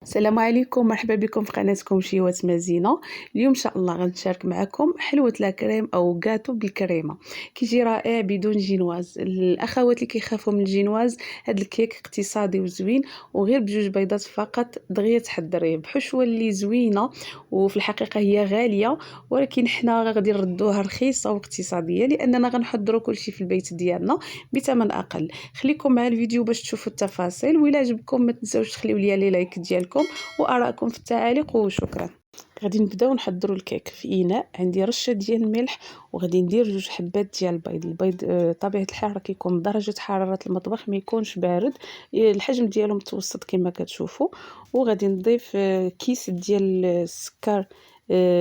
السلام عليكم، مرحبا بكم في قناتكم شيوات مزينه. اليوم ان شاء الله غنشارك معكم حلوه لا كريم او غاتو بالكريمه. كيجي رائع بدون جينواز. الاخوات اللي كيخافوا من الجينواز، هذا الكيك اقتصادي وزوين وغير بجوج بيضات فقط دغيا تحضريه بحشوه اللي زوينه، وفي الحقيقه هي غاليه ولكن حنا غادي نردوها رخيصه واقتصاديه لاننا غنحضروا كلشي في البيت ديالنا بثمن اقل. خليكم مع الفيديو باش تشوفوا التفاصيل، وإلا عجبكم ما تنساوش تخليو لي لايك ديالكم وارائكم في التعاليق، وشكرا. غادي نبداو نحضروا الكيك. في اناء عندي رشه ديال الملح، وغادي ندير 2 حبات ديال البيض. طبيعه الحال راه كيكون درجه حراره المطبخ ما يكونش بارد، الحجم ديالو متوسط كما كتشوفوا. وغادي نضيف كيس ديال السكر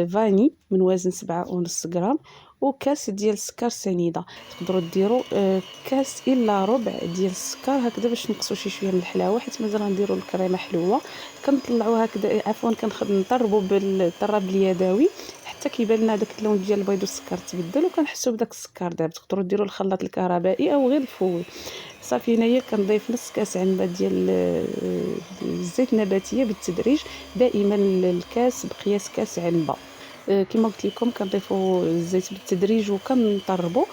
فاني من وزن 7.5 غرام، وكاس ديال السكر سنيده. تقدروا ديروا كاس الا ربع ديال السكر هكذا باش نقصوا شويه من الحلاوه، حيت مازال غنديروا الكريمه حلوه. كنطلعوها هكذا، عفوا نطربوا بالطراب اليدوي حتى كيبان لنا داك اللون ديال البيض والسكر تبدل، وكنحسوا بداك السكر داب. تقدروا ديروا الخلاط الكهربائي او غير الفوي. صافي هنايا كنضيف نص كاس عنبه ديال الزيت النباتيه بالتدريج، دائما الكاس بقياس كاس عنبه. كما قلت لكم كنضيفوا الزيت بالتدريج وكنطربوا.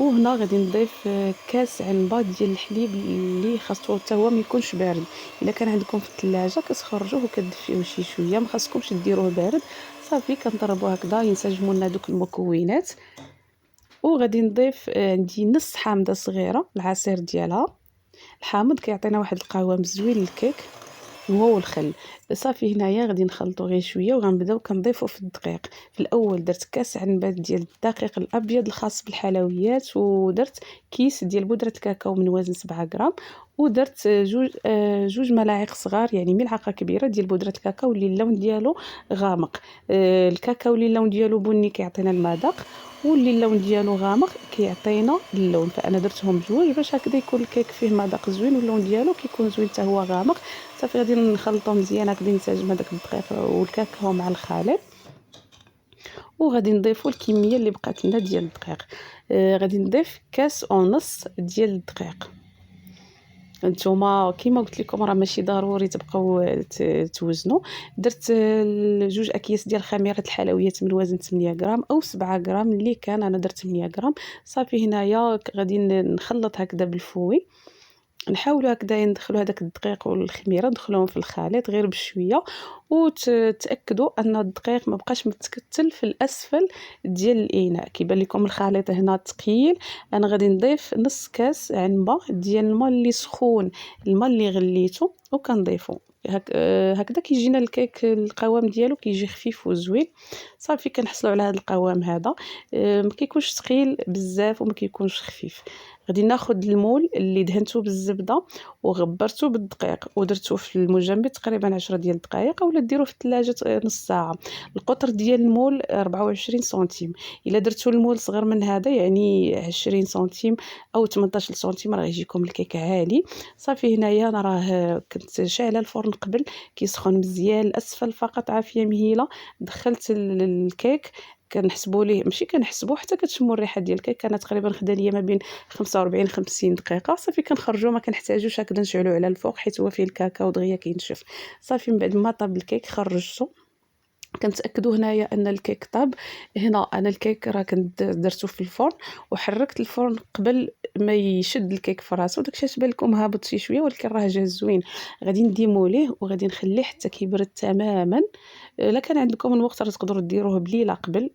وهنا غادي نضيف كاس عنبه ديال الحليب اللي خاصو حتى هو ما يكونش بارد. الا كان عندكم في الثلاجه كتخرجوه وكتدفيوه شي شويه، ما خاصكمش ديروه بارد. صافي كنضربوا هكذا ينسجموا لنا دوك المكونات. وغادي نضيف عندي نص حامضه صغيره العصير ديالها. الحامض كيعطينا واحد القوام زوين للكيك، هو والخل. صافي هنايا غادي نخلطو غير شويه وغنبداو كنضيفو في الدقيق. في الاول درت كاس عنبه ديال الدقيق الابيض الخاص بالحلويات، ودرت كيس ديال بودره الكاكاو من وزن 7 غرام، ودرت جوج ملاعق صغار يعني ملعقه كبيره ديال بودره الكاكاو اللي اللون ديالو غامق. الكاكاو اللي اللون ديالو بني كيعطينا المذاق، واللي اللون ديالو غامق كيعطينا اللون. فانا درتهم بجوج باش هكذا يكون الكيك فيه مذاق زوين واللون ديالو كيكون زوين حتى هو غامق. صافي غادي نخلطهم مزيان هكذا ينسجم هذاك الدقيق والكاكاو مع الخليط. وغادي نضيفوا الكميه اللي بقات لنا ديال الدقيق. غادي نضيف كاس ونص ديال الدقيق. نتوما كيما قلت لكم راه ماشي ضروري تبقاو توزنوا. درت 2 اكياس ديال خميره الحلويات من وزن 8 غرام او 7 غرام اللي كان، انا درت 8 غرام. صافي هنايا غادي نخلط هكذا بالفوي، نحاولوا هكذا ندخلوا هذاك الدقيق والخميره ندخلوهم في الخليط غير بشويه، وتاكدوا ان الدقيق ما بقاش متكتل في الاسفل ديال الاناء. كيبان لكم الخليط هنا ثقيل. انا غادي نضيف نص كاس عنبه ديال الماء اللي سخون، الماء اللي غليته وكنضيفو هكذا كيجينا الكيك القوام ديالو كيجي خفيف وزوين. صافي كنحصلوا على هذا القوام هذا، ما كيكونش ثقيل بزاف وما كيكونش خفيف. غادي ناخذ المول اللي دهنته بالزبده وغبرته بالدقيق ودرته في المجمد تقريبا 10 ديال الدقائق، اولا ديروه في الثلاجه نص ساعه. القطر ديال المول 24 سنتيم. الا درتو المول صغر من هذا يعني 20 سنتيم او 18 سنتيم راه يجيكم الكيك عالي. صافي هنايا انا راه كنت شاعله الفرن قبل كيسخن مزيان الاسفل فقط عافيه مهيله. دخلت الكيك كنحسبوا ليه، ماشي كنحسبوا حتى كتشموا الريحه ديال الكيك، كانت تقريبا خدا ليا ما بين 45 50 دقيقه. صافي كنخرجوا ما كنحتاجوش هكذا نشعلوا على الفوق حيت هو فيه الكاكاو دغيا كينشف. صافي من بعد ما طاب الكيك خرجته. كنتاكدوا هنايا ان الكيك طاب. هنا انا الكيك راه كنت درته في الفرن وحركت الفرن قبل ما يشد الكيك في راسو، داكشي تبان لكم هابط شي شويه ولكن راه جا زوين. غادي نديمو ليه وغادي نخليه حتى كيبرد تماما. الا كان عندكم الوقت راه تقدروا ديروه بليله قبل،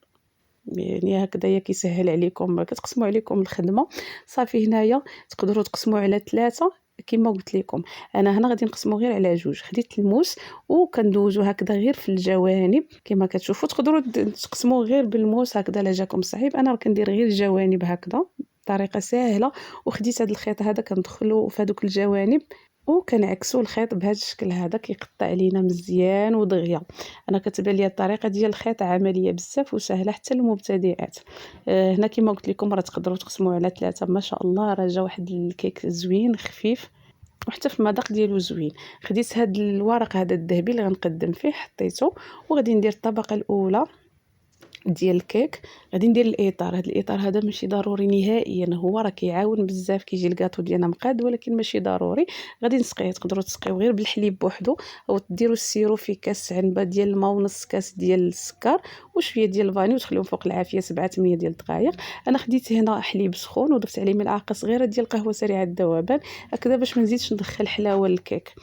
يعني هكذايا كيسهل عليكم كتقسموا عليكم الخدمه. صافي هنايا تقدروا تقسموا على 3 كما قلت لكم. انا هنا غادي نقسمو غير على 2. خديت الموس وكندوزو هكذا غير في الجوانب كما كتشوفوا. تقدروا تقسموا غير بالموس هكذا لا جاكم صعيب، انا كندير غير الجوانب هكذا بطريقه سهله. وخديت هذا الخيط هذا كندخلو في هذوك الجوانب وكنعكسوا الخيط بهذا الشكل هذا كيقطع لينا مزيان ودغيا. انا كتبان لي الطريقه ديال الخيط عمليه بزاف وسهله حتى للمبتدئات. هنا كما قلت لكم راه تقدروا تقسموا على 3. ما شاء الله راه جا واحد الكيك زوين خفيف وحتى في المذاق ديالو زوين. خديت هذا الورق هذا الذهبي اللي غنقدم فيه حطيته، وغادي ندير الطبقه الاولى ديال الكيك. غادي ندير الاطار. هذا الاطار هذا ماشي ضروري نهائيا، هو راه كيعاون بزاف، كيجي الكاطو ديالنا مقاد ولكن ماشي ضروري. غادي نسقيه، تقدروا تسقيو غير بالحليب بوحدو، او ديروا السيرو في كاس عنبه ديال الماء ونص كاس ديال السكر وشويه ديال الفاني وتخليهم فوق العافيه 7 8 ديال الدقائق. انا خديت هنا حليب سخون وضفت عليه ملعقه صغيره ديال القهوه سريعه الذوبان، هكذا باش ما نزيدش ندخل حلاوه للكيك.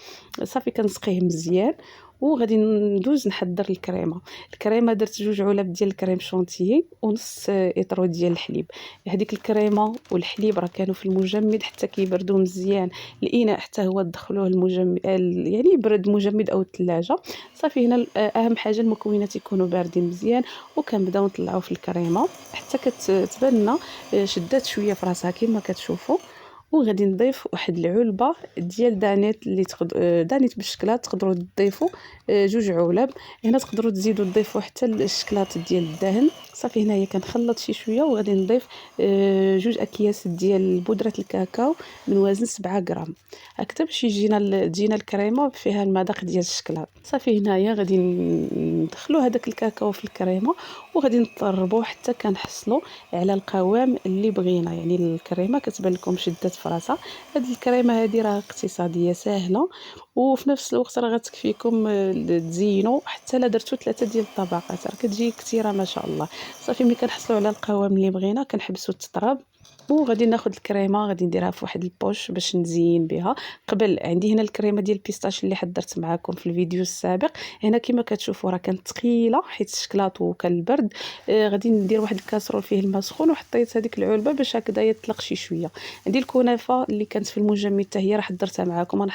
صافي كنسقيه مزيان وغادي ندوز نحضر الكريمه. درت 2 علب ديال الكريم شونتيي ونص اطرو ديال الحليب. هذيك الكريمه والحليب راه كانوا في المجمد حتى كيبردوا مزيان الاناء، حتى هو دخلوه المجمد يعني يبرد مجمد او الثلاجه. صافي هنا اهم حاجه المكونات يكونوا باردين مزيان، وكنبداو نطلعوا في الكريمه حتى كتبان لنا شدات شويه في راسها كما كتشوفوا. وغادي نضيف واحد العلبه ديال دانيت اللي دانيت بالشكلاط، تقدروا تضيفوا 2 علب. هنا تقدروا تزيدوا تضيفوا حتى الشكلاط ديال الدهن. صافي هنايا كنخلط شي شويه وغادي نضيف 2 اكياس ديال بودره الكاكاو من وزن 7 غرام، هكذا باش تجينا الكريمه فيها المذاق ديال الشكلاط. صافي هنايا غادي ندخلوا هذاك الكاكاو في الكريمه وغادي نطربوه حتى كنحصلوا على القوام اللي بغينا. يعني الكريمه كتبان لكم شدات في راسها. هاد الكريمه هذه راه اقتصاديه سهله، وفي نفس الوقت راه غتكفيكم تزينوا حتى لا درتو 3 ديال الطبقات، راه كتجي كثيره ما شاء الله. صافي ملي كنحصلوا على القوام اللي بغينا كنحبسوا تطرب، وغادي ناخذ الكريمه غادي نديرها في واحد البوش باش نزين بها. قبل عندي هنا الكريمه ديال البيستاش اللي حضرت معكم في الفيديو السابق. هنا كما كتشوفوا راه كانت ثقيله حيت الشكلاط وكان البرد. غادي ندير واحد الكاسرول فيه الماء سخون وحطيت هذيك العلبه باش هكذا يطلق شي شويه. عندي الكنافه اللي كانت في المجمد حتى هي راه حضرتها معكم، انا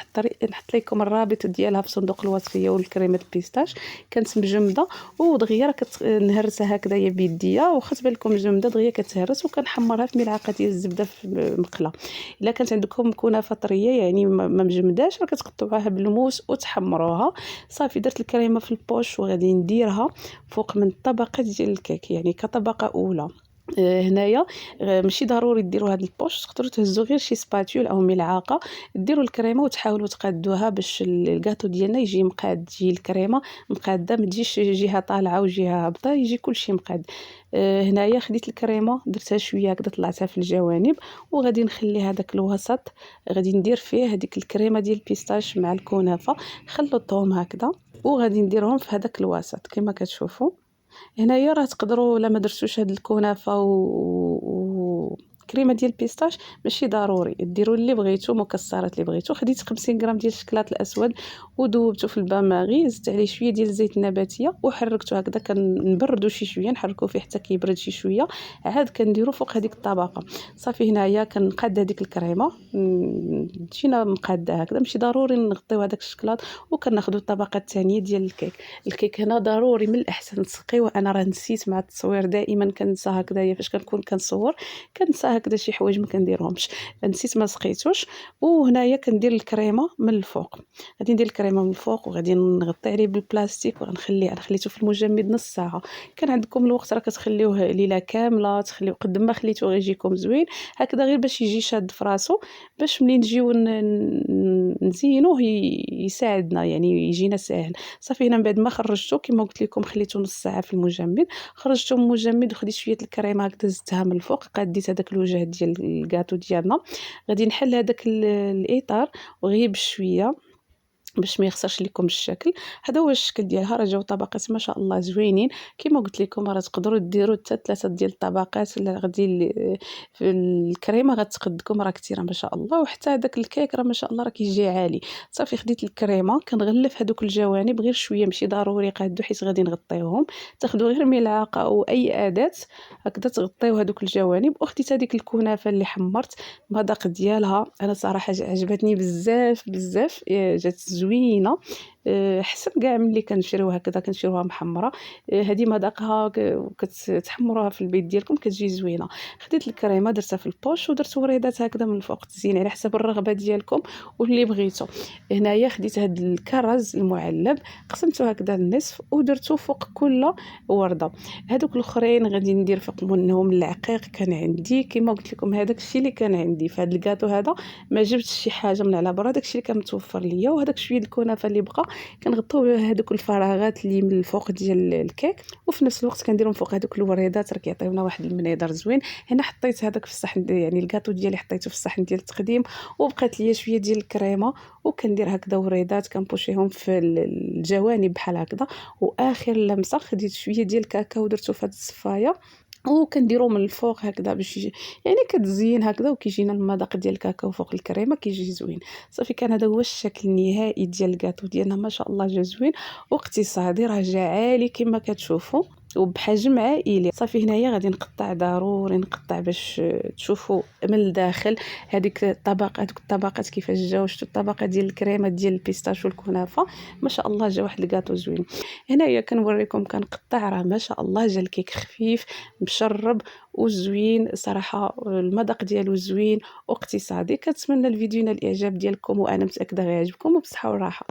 نحط لكم الرابط ديالها في صندوق الوصفيه. والكريمه البيستاش كانت مجمده ودغيا راه كنهرسها هكذايا بيديا، واخا تبان لكم مجمده دغيا كتهرس، وكنحمرها في ملعقه ديال الزبده في مقله. الا كانت عندكم كنافه طريه يعني ما مجمداش راه كتقطعوها بالموس وتحمروها. صافي درت الكريمه في البوش وغادي نديرها فوق من الطبقه ديال الكيك يعني كطبقه اولى. هنايا ماشي ضروري ديروا هذا البوش، تقدروا تهزوا غير شي سباتول او ملعقه ديروا الكريمه وتحاولوا تقادوها باش الكاطو ديالنا يجي مقاد، تجي الكريمه مقاده، ما تجيش جهه طالعه وجهه هابطه، يجي كلشي مقاد. هنايا خديت الكريمه درتها شويه هكذا طلعتها في الجوانب، وغادي نخلي هذاك الوسط غادي ندير فيه هذيك الكريمه ديال البيستاش مع الكنافه، خلطتهم هكذا وغادي نديرهم في هذاك الوسط كما كتشوفوا. هنايا راه تقدروا الا ما درتوش هاد الكنافه كريمه ديال البيستاش ماشي ضروري ديروا اللي بغيتو، مكسرات اللي بغيتو. خديت 50 غرام ديال الشكلاط الاسود وذوبته في البان ماغي، زدت عليه شويه ديال الزيت النباتيه وحركته هكذا، كنبردو شي شويه نحركو فيه حتى كيبرد شي شويه، عاد كنديرو فوق هذيك الطبقه. صافي هنايا كنقاد هذيك الكريمه تجينا مقاده هكذا، ماشي ضروري نغطيو هذاك الشكلاط. وكناخذوا الطبقه الثانيه ديال الكيك هنا ضروري من الاحسن تسقيوه. انا راه نسيت مع التصوير، دائما كنسى هكذايا فاش كنكون كنصور كنسى هكذا شي حوايج ما كنديرهمش، نسيت ما سقيتوش. وهنايا كندير الكريمه من الفوق. غادي ندير الكريمه من الفوق وغادي نغطي عليه بالبلاستيك وغنخليه. انا خليته في المجمد نص ساعه. كان عندكم الوقت راه كتخليوه ليله كامله، تخليوه قد ما خليتوه غيجيكم زوين هكذا، غير باش يجي شاد في راسو، باش ملي نجيو نزينوه يساعدنا يعني يجينا ساهل. صافي هنا من بعد ما خرجته كما قلت لكم خليته نص ساعه في المجمد، خرجته من المجمد وخديت شويه الكريمه هكذا زدتها من الفوق، قاديت هذاك الوجه ديال الكاطو ديالنا. غادي نحل هذاك الاطار وغير بشويه باش ما يخسرش لكم الشكل. هذا هو الشكل ديالها، راه جاو طبقات ما شاء الله زوينين. كما قلت لكم راه تقدروا ديروا حتى 3 ديال الطبقات، ولا غادي في الكريمه غتقدكم راه كثيره ما شاء الله. وحتى هذاك الكيك راه ما شاء الله راه كيجي عالي. صافي خديت الكريمه كنغلف هذوك الجوانب غير شويه، ماشي ضروري قادو حيت غادي نغطيوهم، تاخذوا غير ملعقه او اي اداه هكذا تغطيو هذوك الجوانب. وخديت هذيك الكنافه اللي حمرت، المذاق ديالها انا صراحه عجبتني بزاف بزاف، جات زوينه. حسن كاع ملي كنشريوها هكذا كنشريوها محمره. هذه مذاقها كتحمروها في البيت ديالكم كتجي زوينه. خديت الكريمه درتها في البوش ودرت وريدات هكذا من الفوق تزين على حسب الرغبه ديالكم واللي بغيتو. هنايا خديت هذا الكرز المعلب قسمته هكذا النصف ودرته فوق كل ورده. هذوك الاخرين غادي ندير فوق منهم العقيق كان عندي، كما قلت لكم هذاك الشيء اللي كان عندي في هذا الكاطو هذا. ما جبتش شي حاجه من على برا، داكشي اللي كان متوفر ليا، وهذاك شويه الكنافه اللي بقى كنغطيو هذوك الفراغات اللي من الفوق ديال الكيك، وفي نفس الوقت كنديرهم فوق هذوك الوريدات راه كيعطيونا واحد المنظر زوين. هنا حطيت هذاك في الصحن يعني الكاطو ديالي حطيته في الصحن ديال التقديم، وبقات ليا شويه ديال الكريمه، وكندير هكذا وريدات كنبوشيهم في الجوانب بحال هكذا. واخر لمسه خديت شويه ديال الكاكاو درتو في هذه الصفايه وكنديرو من الفوق هكذا باش يعني كتزين هكذا، وكيجينا المذاق ديال الكاكاو فوق الكريمه كيجي زوين. صافي كان هذا هو الشكل النهائي ديال الكاطو ديالنا، ما شاء الله جا زوين واقتصادي، راه جا عالي كما كتشوفوا وبحجم عائلي. صافي هنايا غادي نقطع، ضروري نقطع باش تشوفوا من الداخل هذيك الطبقات، هذوك الطبقات كيفاش جاو. شفتوا الطبقه ديال الكريمه ديال البيستاش والكنافه، ما شاء الله جا واحد الكاطو زوين. هنايا كنوريكم كنقطع، راه ما شاء الله جا الكيك خفيف مشرب وزوين صراحه، المذاق ديالو زوين واقتصادي. كنتمنى الفيديو ينال الاعجاب ديالكم، وانا متاكده غيعجبكم، وبصحه وراحه.